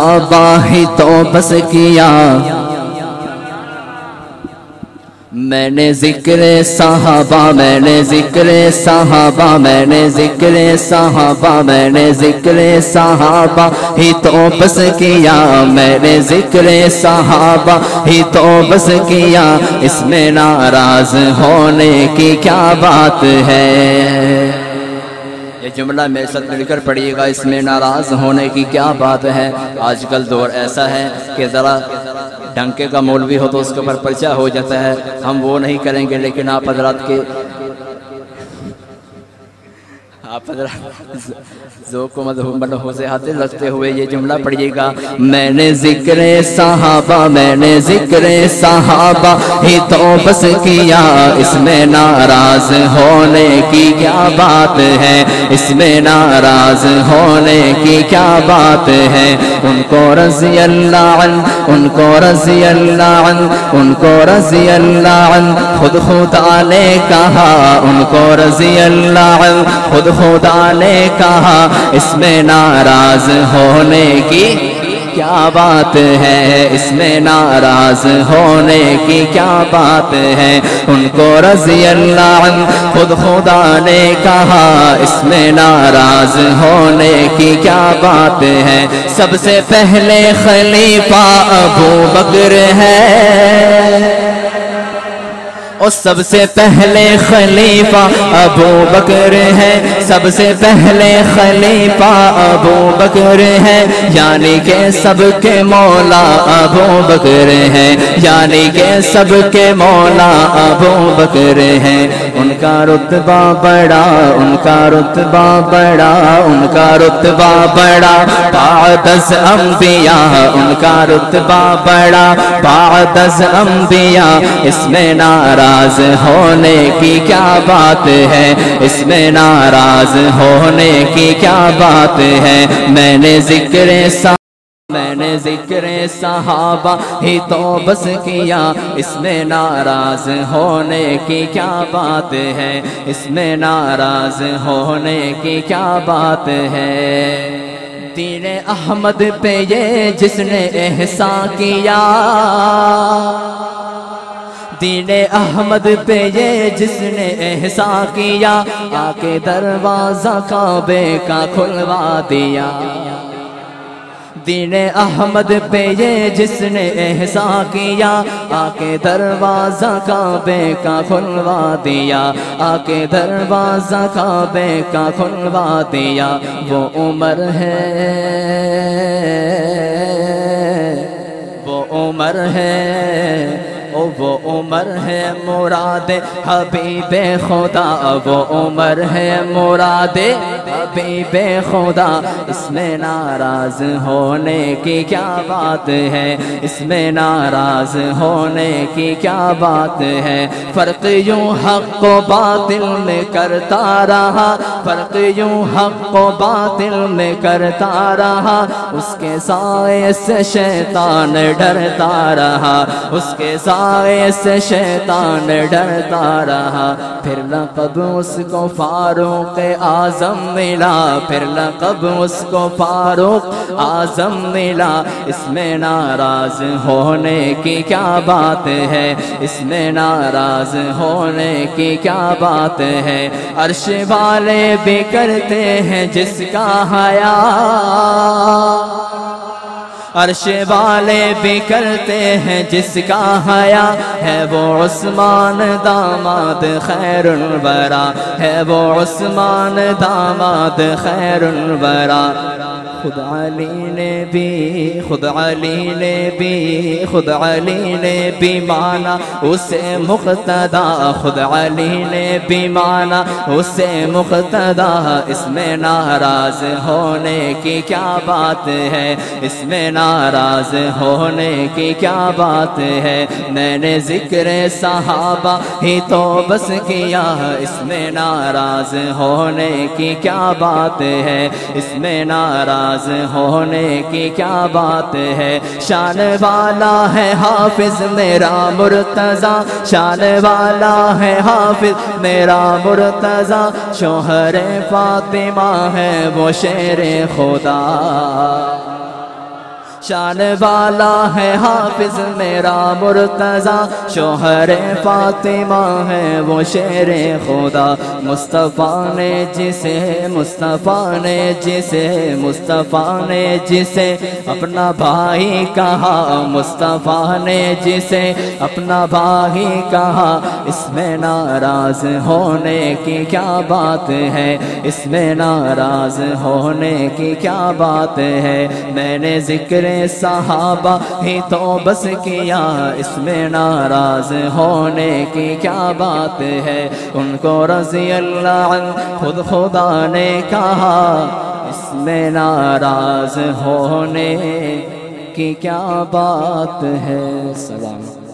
صحابہ ہی تو بس کیا میں نے ذکر صحابہ میں نے ذکر صحابہ میں نے ذکر صحابہ میں نے ذکر صحابہ ہی تو بس کیا میں نے ذکر صحابہ ہی تو بس کیا اس میں ناراض ہونے کی کیا بات ہے یہ جملہ میرے ساتھ مل کر پڑھیے گا اس میں ناراض ہونے کی کیا بات ہے آج کل دور ایسا ہے کہ ذرا ڈنکے کا مولوی ہو تو اس کے اوپر پرچہ ہو جاتا ہے ہم وہ نہیں کریں گے لیکن آپ حضرات کے ذوق و مدحوں سے حاصل رکھتے ہوئے یہ جملہ پڑھیے گا میں نے ذکر صحابہ میں نے ذکر صحابہ ہی تو بس کیا اس میں ناراض ہونے کی کیا بات ہے اس میں ناراض ہونے کی کیا بات ہے ان کو رضی اللہ عنہ ان کو رضی اللہ عنہ ان کو رضی اللہ عنہ خود خدا نے کہا ان کو رضی اللہ عنہ خود خدا نے کہا اس میں ناراض ہونے کی کیا بات ہے اس میں ناراض ہونے کی کیا بات ہے ان کو رضی اللہ عنہ خود خدا نے کہا اس میں ناراض ہونے کی کیا بات ہے سب سے پہلے خلیفہ ابو بکر ہے اور سب سے پہلے خلیفہ ابو بکر ہے سب سے پہلے خلیفہ ابو بکر ہے یعنی کہ سب کے مولا ابو بکر ہے یعنی کہ سب کے مولا ابو بکر ہے ان کا رتبہ بڑا ان کا رتبہ بڑا ان کا رتبہ بڑا بعد از انبیاء ان کا رتبہ بڑا بعد از انبیاء اس میں ناراض ہونے کی کیا بات ہے اس میں ناراض ہونے کی کیا بات ہے میں نے ذکر صحابہ ہی تو بس کیا اس میں ناراض ہونے کی کیا بات ہے اس میں ناراض ہونے کی کیا بات ہے دین احمد پہ یہ جس نے احسان کیا دین احمد پہ یہ جس نے احسان کیا آ کے دروازہ کعبے کا کھلوا دیا دین احمد پہ یہ جس نے احسان کیا آ کے دروازہ کعبے کا کھلوا دیا آ کے دروازہ کعبے کا کھلوا دیا وہ عمر ہے وہ عمر ہے وہ عمر ہے مراد حبیب خدا وہ عمر ہے مراد حبیب خدا اس میں ناراض ہونے کی کیا بات ہے اس میں ناراض ہونے کی کیا بات ہے فرق یوں حق و باطل میں کرتا رہا فرق یوں حق و باطل میں کرتا رہا اس کے سائے سے شیطان ڈرتا رہا اس کے سائے سے شیطان ڈرتا رہا پھر لقب اس کو فاروق اعظم ملا پھر لقب اس کو فاروق اعظم ملا اس میں ناراض ہونے کی کیا بات ہے اس میں ناراض ہونے کی کیا بات ہے عرش والے بھی کرتے ہیں جس کا حیا عرش والے بھی کرتے ہیں جس کا حیا ہے وہ عثمان داماد خیر الورا ہے وہ عثمان داماد خیر الورا خود علی نے بھی مانا اسے مقتدا خود علی نے بھی مانا اسے مقتدا اس میں ناراض ہونے کی کیا بات ہے اس میں ناراض ہونے کی کیا بات ہے میں نے ذکر صحابہ ہی تو بس کیا اس میں ناراض ہونے کی کیا بات ہے اس میں ناراض ہونے کی کیا بات ہے شان والا ہے حافظ میرا مرتضی شان والا ہے حافظ میرا مرتضی شوہر فاطمہ ہے وہ شیر خدا شان والا ہے حافظ میرا مرتضیٰ، شوہر فاطمہ ہے وہ شیر خدا، مصطفیٰ نے جسے اپنا بھائی کہا، مصطفیٰ نے جسے اپنا بھائی کہا، اس میں ناراض ہونے کی کیا بات ہے، اس میں ناراض ہونے کی کیا بات ہے، میں نے ذکر صحابہ ہی تو بس کیا، اس میں ناراض ہونے کی کیا بات ہے، ان کو رضی اللہ عنہ خود خدا نے کہا، اس میں ناراض ہونے کی کیا بات ہے۔ سلام۔